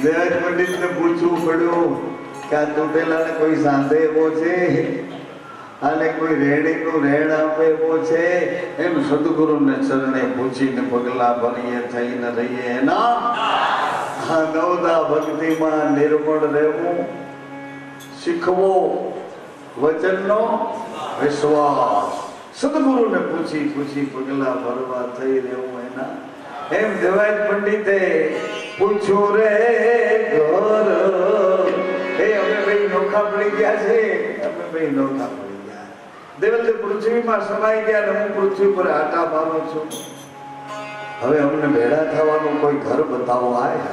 દેવાજ પંડિત ને પૂછવું પડ્યું કે આ તૂટેલા ને કોઈ સાંધે એવો છે, આને કોઈ રેડી નું રેડ આપે એવો છે? એમ સદગુરુ ને ચરણે પૂછીને પગલા ભરીએ થઈને રહીએ એના આ નવદા ભક્તિમાં નિર્મળ રહેવું શીખવો, વચનનો વિશ્વાસ, સદગુરુ ને પૂછી પૂછી પગલા ભરવા થઈ રહેવું એના. એમ દેવાજ પંડિતે પૂછ્યું રે ઘર, એ અમે ભાઈ નોખા પડી ગયા છે, અમે ભાઈ નોખા પડી ગયા. દેવલ પૃથ્વીમાં સમાઈ ગયા ને હું પૃથ્વી પર આટા મારું છું. હવે અમને ભેળા થવાનું કોઈ ઘર બતાવો. આય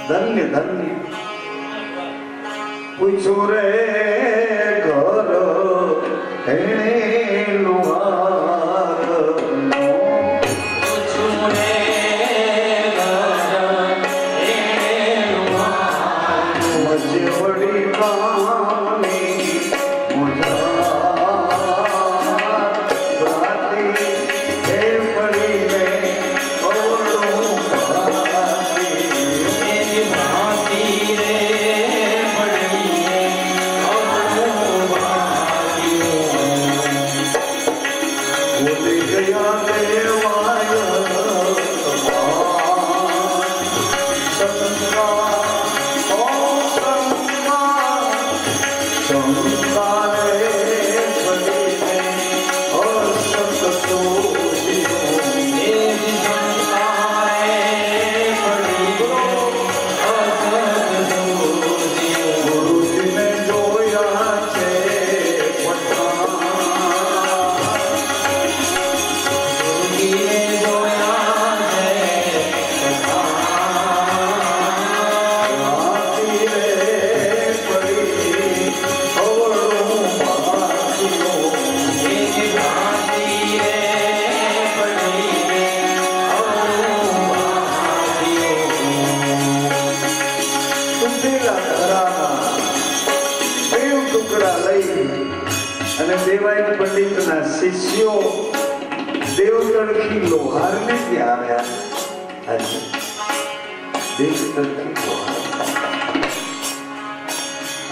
ધન્ય ધન્ય. પૂછ્યું રે ઘર એને લુહાર, પૂછ્યું રે શિષ્યો દેવતળથી લોહાર ને ત્યાં આવ્યા.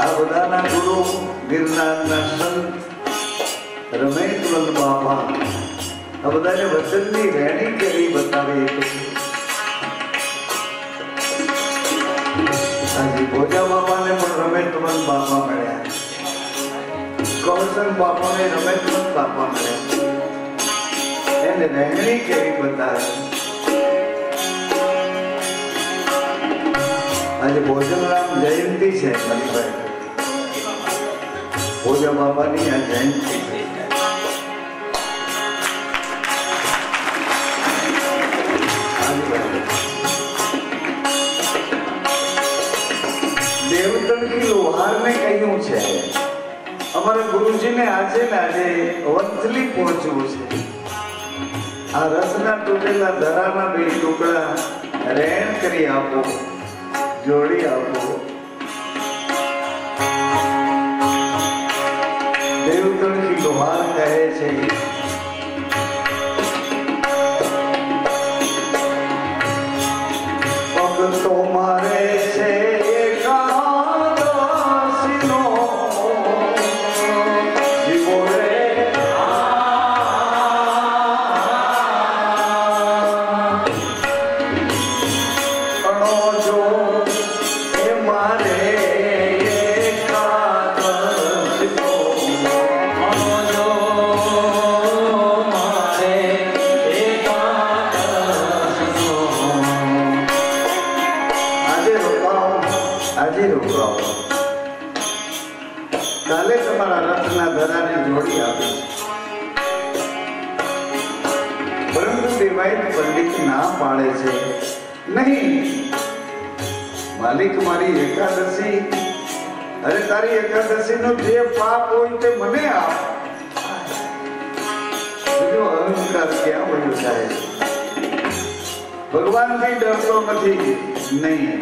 આ બધાના ગુરુ ગિરનારના સંત રમેશવંત બાપા આ બધાને વચનની રેણી કરી બતાવી. આજે ભોજા બાપાને પણ રમેશવંત બાપા મળ્યા, કૌશલ બાપાને રમેશવંત બાપા મળ્યા, એને રહેણી કેવી બતાવી. આજે ભોજનરામ જયંતિ છે મણિભાઈ, ભોજા બાપાની આ જયંતિ છે. દેવતળથી લોહારને કહ્યું છે અમારા ગુરુજીને આજે ને આજે વંથલી પહોંચવું છે. આ રસના તૂટેલા ધરાના બે ટુકડા રેણ કરી આપો, જોડી આપો. દેવતળથી લોહાર કહે છે ભક્તો મારે છે કાલે તમારા રથના ધરાને જોડી આપે છે. પરંતુ દેવાય પંડિત ના પાડે છે, નહીં માલિક મારી એકાદશી, અરે તારી એકાદશી નો જે પાપ હોય તે મને આપ. અહંકાર ક્યાં વયું જાય? ભગવાન થી ડરતો નથી, નહીં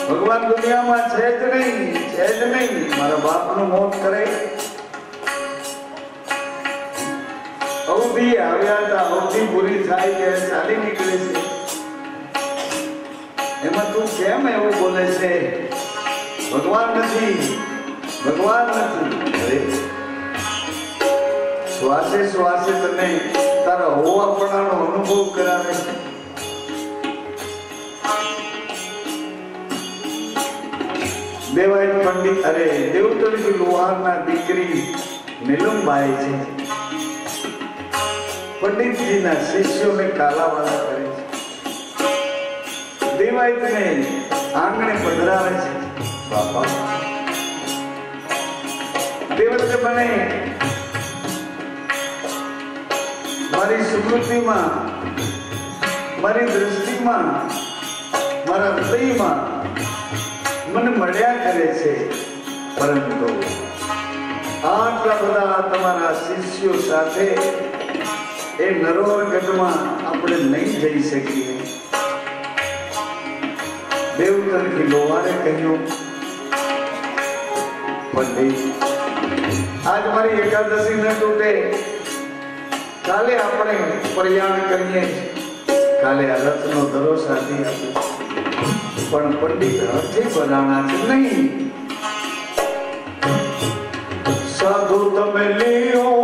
ભગવાન દુનિયામાં છે જ નહીં, છે જ નહીં. મારા બાપનું મોત કરે અવધિ આવ્યા હતા, અવધિ પૂરી થાય કે ચાલી નીકળે છે. એમાં તું કેમ એવું બોલે છે? ભગવાન નથી, ભગવાન નથી. અરે શ્વાસે શ્વાસે તને તારા હોવાપણાનો અનુભવ કરાવે છે. દેવાય પંડિત અરે દેવતળી લોહારના દીકરી નીલમબાઈ છે. પંડિતજીના શિષ્યોને કાલાવાલા કરે છે. દેવાયતને આંગણે પધરાવે છે. બાપા દેવતે બને મારી સ્મૃતિમાં, મારી દ્રષ્ટિમાં, મારા હૃદયમાં મને મળ્યા કરે છે. પરંતુ આટલા બધા તમારા શિષ્યો સાથે એ નરોવરગઢમાં આપણે નહીં જઈ શકીએ. દેવતરથી લોહારે કહ્યું, પંડિત આજ મારી એકાદશી ન તૂટે, કાલે આપણે પ્રયાણ કરીએ, કાલે આ રથનો ધરો સાધી આપે. પણ પંડિત હજી બનાના છે નહીં. સાધુ તમે લ્યો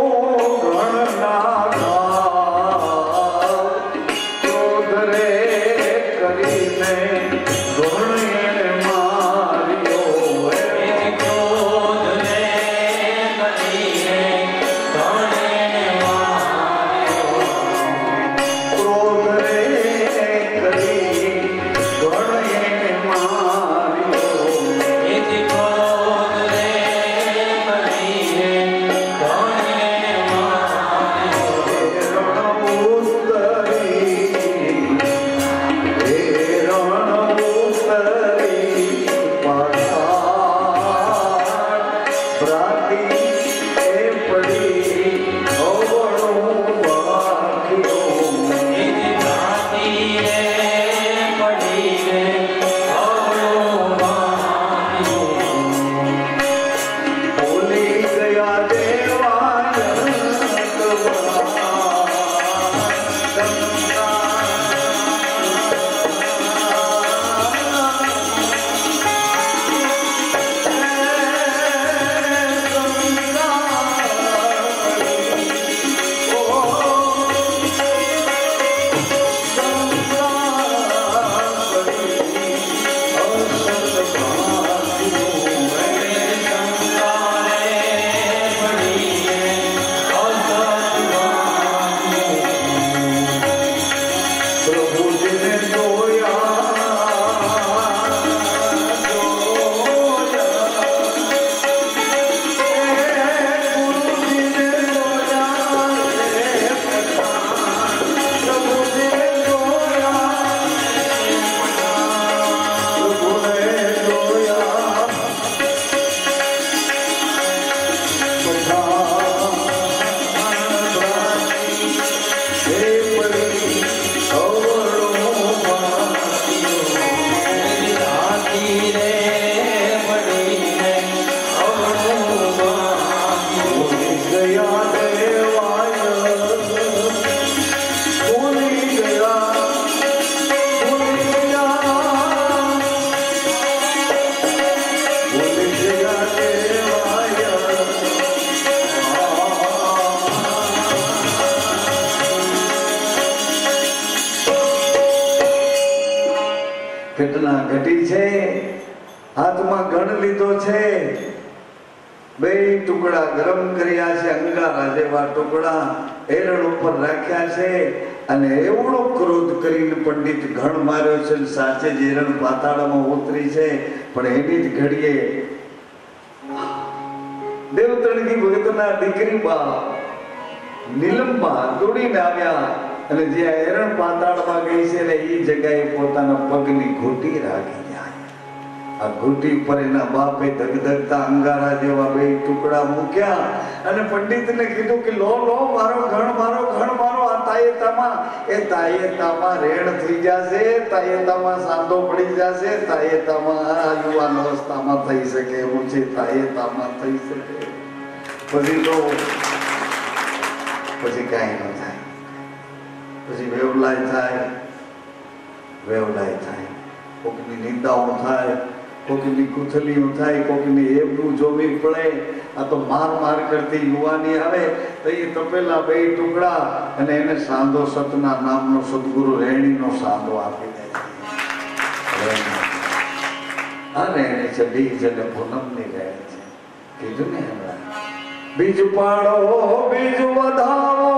ઘટના ઘટી છે. હાથમાં ગણ લીધો છે, બે ટુકડા ગરમ કર્યા છે, અંગારા જેવા ટુકડા એરણ ઉપર રાખ્યા છે, અને એવડો ક્રોધ કરીને પંડિત ઘણ માર્યો છે. સાચે જ એરણ પાતાળામાં ઉતરી છે. પણ એની જ ઘડીએ દેવતણની ભગતના દીકરી બા નીલમબા દોડીને આવ્યા અને જ્યાં એરણ પાતાળમાં ગઈ છે ને એ જગ્યાએ પોતાના પગની ઘૂંટી રાખી જાય. આ ઘૂંટી પર એના બાપે ધગધગતા અંગારા જેવા બે ટુકડા મૂક્યા અને પંડિતને કીધું કે લો લો મારો ઘણ મારો ઘણ મારો. આ તાયેતામાં એ તાયેતામાં રેડ થઈ જશે, તાયેતામાં સાંધો પડી જશે, તાયેતામાં આ યુવાન અવસ્થામાં થઈ શકે એવું છે, તાયેતામાં થઈ શકે. પછી તો પછી કાંઈ ન થાય. પછી વેવલાય થાય, વેવલાય થાય. કોકની નિંદાઓ થાય, કોકની કુથલીઓ થાય, કોકની એમનું જોવી પડે. આ તો માર કરતી યુવાની આવે તો એ તપેલા બે ટુકડા અને એને સાંધો સતના નામનો સદગુરુ રેણીનો સાંધો આપી દે છે. અને એને છે બીજ અને પૂનમની રહે છે. કીધું ને હમણાં બીજ પાડો બીજ વધાવો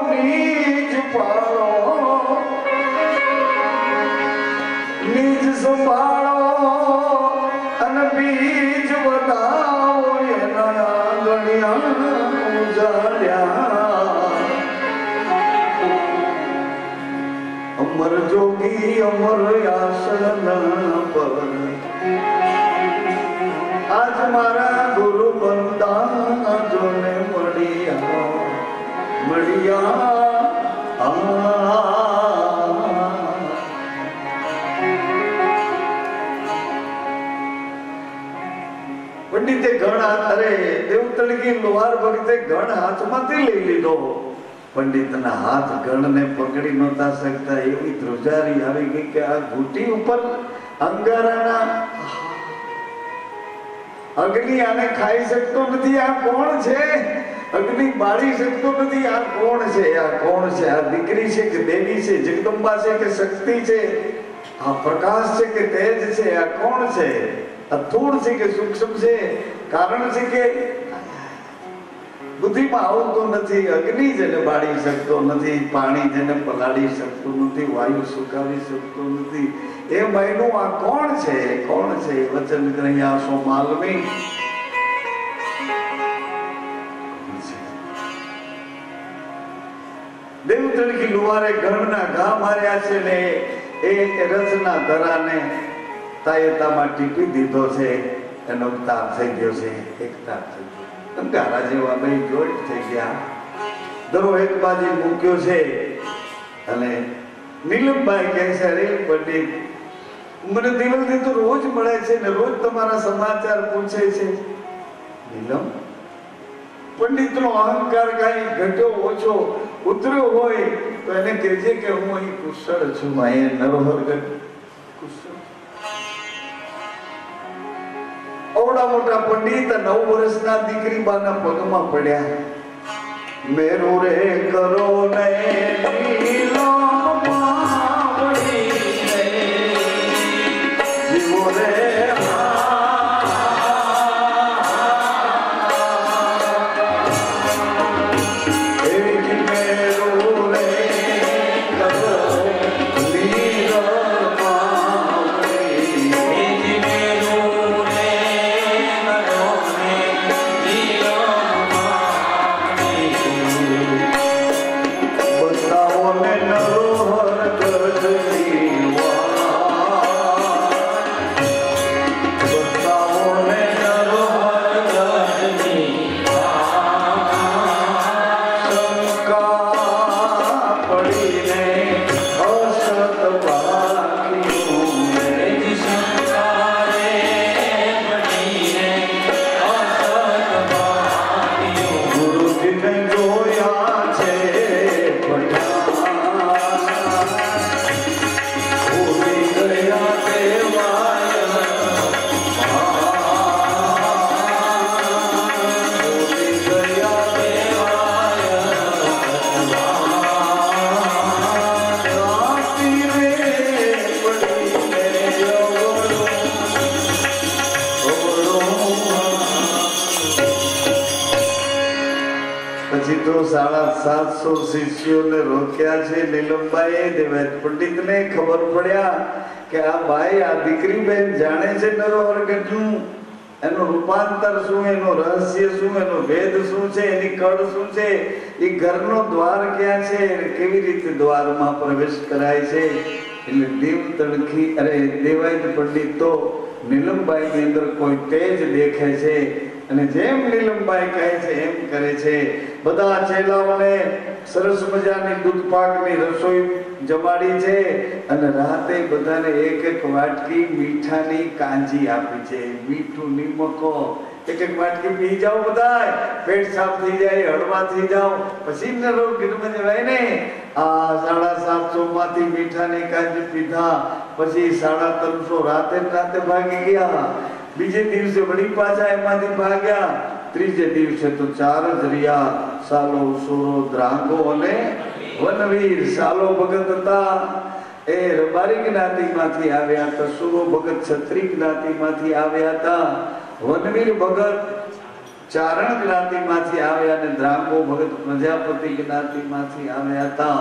નીજ પાડો નીજ સંભાળો અને બીજ વધાવો એના ગણ્યા ઉજાડ્યા. અમર જોગી અમર આસન પર આજ મારા ગુરુ બંદા જોને મળ્યા. પંડિતે ગણ અરે દેવતળગી લોહાર ભક્તે ગણ હાથમાંથી લઈ લીધો. પંડિતના હાથ ગણને પકડી નહોતા શકતા. એવી ધ્રુજારી આવી ગઈ કે આ ઘૂંટી ઉપર અંગારાના અગ્નિ આને ખાઈ શકતો નથી. આ કોણ છે? અગ્નિ બાળી શકતો નથી. આ કોણ છે? આ કોણ છે? આ દીકરી છે કે દેવી છે? જગદંબા છે કે શક્તિ છે? આ પ્રકાશ છે કે તેજ છે? આ કોણ છે? આ સ્થૂળ છે કે સૂક્ષ્મ છે? કારણ છે કે બુદ્ધિમાં આવતું નથી. અગ્નિ જેને બાળી શકતો નથી, પાણી જેને પલાળી શકતું નથી, વાયુ સુકાવી શકતો નથી, એ મહિનું આ કોણ છે? કોણ છે? વચન કર્યા સો માલવી દેવતળકી લુવારે ગણના ઘા માર્યા છે ને એ રથના ધરાને તાયતામાં ટીપી દીધો છે. એનો તાર થઈ ગયો છે. એક તાર થઈ ગયો. અંગારા જેવા બે જોડ થઈ ગયા. દરો એક બાજુ મૂક્યો છે અને નીલમભાઈ કહે છે અરે પંડિત મને દિવસથી તો રોજ મળે છે ને રોજ તમારા સમાચાર પૂછે છે. નીલમ પંડિતનો અહંકાર કઈ ઘટ્યો ઓછો ઉતર્યો હોય તો એને કહેજે કે હું અહીં કુશળ છું. અહીંયા નરોહર કુશળ. અવડા મોટા પંડિત 9 વર્ષના દીકરી બાના પગમાં પડ્યા. મેરુ રે કરો ને નીલો માવડી ને જીવો રે પછી તો 750 શિષ્યોને રોક્યા છે. નીલમબાઈએ દેવાય પંડિતને ખબર પડ્યા કે આ ભાઈ આ દીકરી બેન જાણે છે નરોહર કેટલું, એનું રૂપાંતર શું, એનું રહસ્ય શું, એનો ભેદ શું છે, એની કડ શું છે, એ ઘરનો દ્વાર ક્યાં છે, કેવી રીતે દ્વારમાં પ્રવેશ કરાય છે. એટલે દેવતળકી અરે દેવાય પંડિત તો નીલમબાઈ ની અંદર કોઈ તેજ દેખે છે અને જેમ નીલમબાઈ કહે છે એમ કરે છે. બધા ચેલાઓને સરસ મજાની દૂધ પાકની રસોઈ જમાડી છે અને રાતે બધાને એક એક વાટકી મીઠાની કાંજી આપી છે. મીઠું નિમકો એક એક વાટકી પી જાઓ, બધા પેટ સાફ થઈ જાય, હળવા થઈ જાઓ, પછી રોગ ગીરમાં જવાય ને. આ 750 માંથી મીઠાની કાંજી પીધા પછી 350 રાતે રાતે ભાગી ગયા, બીજે દિવસે વળી પાછા એમાંથી ભાગ્યા, ત્રીજે દિવસે તો 4 જ રહ્યા, સાલો, સુરો, દ્રાંગો અને વનવીર. સાલો ભગત હતા એ રબારી જ્ઞાતિમાંથી આવ્યા હતા, સુરો ભગત ક્ષત્રિય જ્ઞાતિમાંથી આવ્યા હતા, વનવીર ભગત ચારણ જ્ઞાતિમાંથી આવ્યા અને દ્રાંગો ભગત પ્રજાપતિ જ્ઞાતિમાંથી આવ્યા હતા.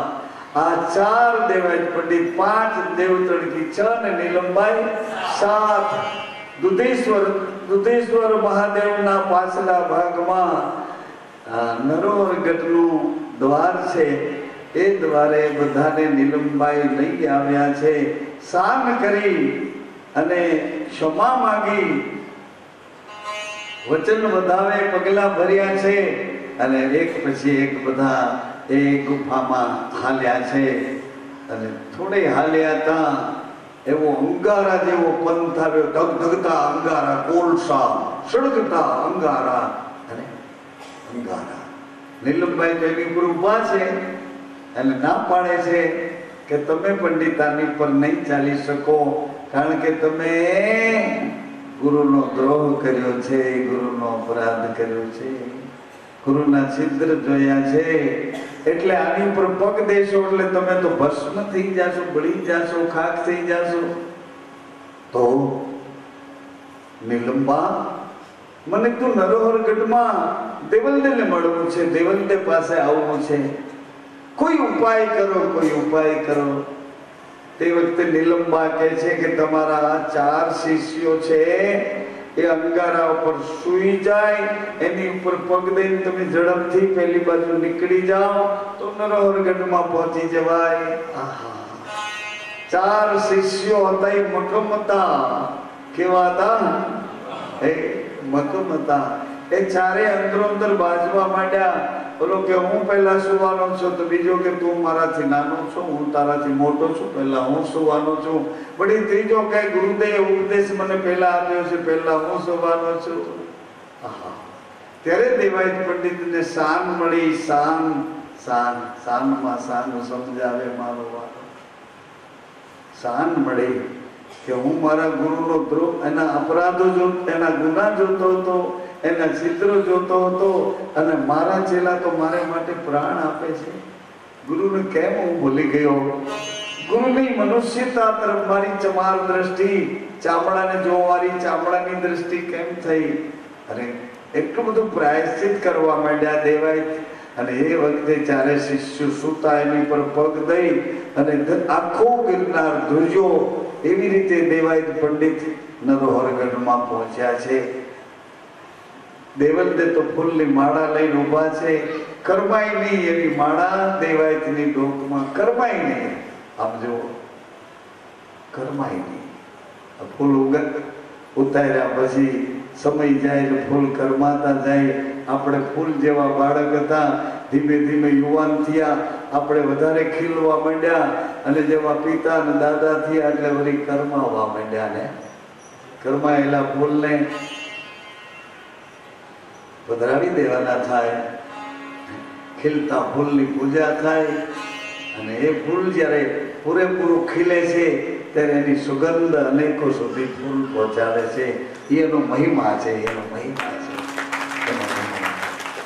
આ 4 દેવાય પંડિત, 5 દેવતણકી, 6 ને નીલમબાઈ, 7 દુધેશ્વર મહાદેવના પાછલા ભાગમાં નરોવર ગઢનું દ્વાર છે, એ દ્વારે બધાને નીલમબાઈ લઈ આવ્યા છે. સાન કરી અને ક્ષમા માંગી, વચન વધાવે પગલા ભર્યા છે અને એક પછી એક બધા એ ગુફામાં હાલ્યા છે. અને થોડે હાલ્યા હતા એવો અંગારા જેવો પંથ આવ્યો, ધગધગતા અંગારા, કોલસા સળગતા અંગારા અને અંગારા. નીલમબાઈ તો એની ઉપર ઉભા છે અને ના પાડે છે કે તમે પંડિતાની પર નહીં ચાલી શકો, કારણ કે તમે ગુરુનો દ્રોહ કર્યો છે, ગુરુનો અપરાધ કર્યો છે, ગુરુના છિદ્ર જોયા છે, એટલે આની પર પગ દેશો એટલે તમે તો ભસ્મ થઈ જાશો, બળી જાશો, ખાક થઈ જાશો. તો નીલંબા, મને તું નરોહરગઢમાં દેવલદેને મળવું છે, દેવલદે પાસે આવવું છે, કોઈ ઉપાય કરો, કોઈ ઉપાય કરો. તે વખતે નીલંબા કહે છે કે તમારા 4 શિષ્યો છે એ અંગારા ઉપર સૂઈ જાય, એની ઉપર પગ દઈને તમે ઝડપથી પેલી બાજુ નીકળી જાઓ તો નરોહરગઢમાં પહોંચી જવાય. 4 શિષ્યો હતા એ મક્કમ હતા. કેવા હતા? એ મક્કમ હતા. એ 4 અંદરો અંદર બાજવા માંડ્યા. બોલો કે હું પહેલા સુવાનો છું, તો બીજો કે તું મારાથી નાનો છો, હું તારાથી મોટો છું, પહેલા હું સુવાનો છું. વળી ત્રીજો કે ગુરુદેવ ઉપદેશ મને પહેલા આપ્યો છે, પહેલા હું સુવાનો છું. ત્યારે દેવાયત પંડિતને શાન મળી. શાનમાં શાન સમજાવે મારો વારો. શાન મળી કે હું મારા ગુરુનો દ્રોહ, એના અપરાધો એના ગુના જોતો હતો, એના છિદ્રો જોતો હતો, અને મારા ચેલા તો મારે માટે પ્રાણ આપે છે. ગુરુને કેમ હું ભૂલી ગયો? ગુરુની મનુષ્યતા તરફ મારી ચમાર દ્રષ્ટિ, ચામડાને જોવારી ચામડાની દ્રષ્ટિ કેમ થઈ? અને એટલું બધું પ્રાયશ્ચિત કરવા માંડ્યા દેવાય. અને એ વખતે 4 શિષ્યો સુતા એની પર પગ દઈ અને આખો ગિરનાર ધ્રુજો. એવી રીતે દેવાય પંડિત નરોહરગઢમાં પહોંચ્યા છે. દેવલદે તો ફૂલની માળા લઈને ઉભા છે. કરમાય નહીં એવી માળા દેવાયતની ડોકમાં, કરમાય નહીં. આમ જો કરમાય નહીં. ફૂલ ઉતાર્યા પછી સમય જાય એટલે ફૂલ કરમાતા જાય. આપણે ફૂલ જેવા બાળક હતા, ધીમે ધીમે યુવાન થયા, આપણે વધારે ખીલવા માંડ્યા, અને જેવા પિતા અને દાદા થયા એટલે વળી કરમાવા માંડ્યા. ને કરમાયેલા ફૂલને પધરાવી દેવાના થાય, ખીલતા ફૂલની પૂજા થાય, અને એ ફૂલ જ્યારે પૂરેપૂરું ખીલે છે ત્યારે એની સુગંધ અનેકો સુધી ફૂલ પહોંચાડે છે. એનો મહિમા છે, એનો મહિમા છે.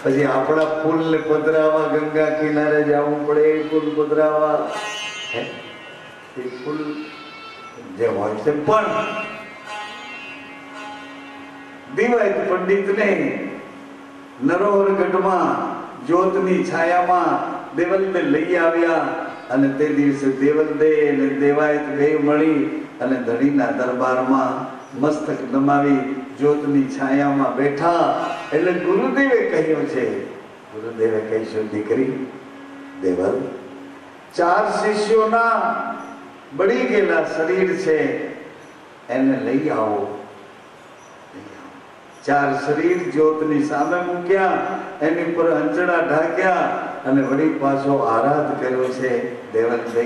પછી આપણા ફૂલને પધરાવા ગંગા કિનારે જવું પડે, એ ફૂલ પધરાવા, એ ફૂલ જે હોય છે. પણ દેવાયત પંડિતને નરોહરગઢમાં જ્યોતની છાયામાં દેવલદે લઈ આવ્યા. અને તે દિવસે દેવલદે અને દેવાયત બે મળી અને ધણીના દરબારમાં મસ્તક નમાવી જ્યોતની છાયામાં બેઠા. એટલે ગુરુદેવે કહ્યું છે, ગુરુદેવે કહીશું, દીકરી દેવલ, 4 શિષ્યોના બળી ગયેલા શરીર છે, એને લઈ આવો. 4 શરીર જ્યોતની સામે મૂક્યા, એની પર અંચડા ઢાંક્યા અને વળી પાછો આરાધ કર્યો છે. દેવલદે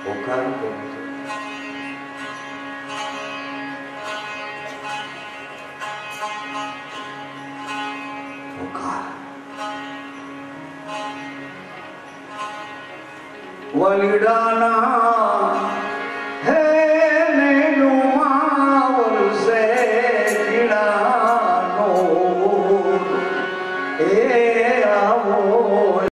પોકાર કર્યો છે. વલીડાના હે એ આવો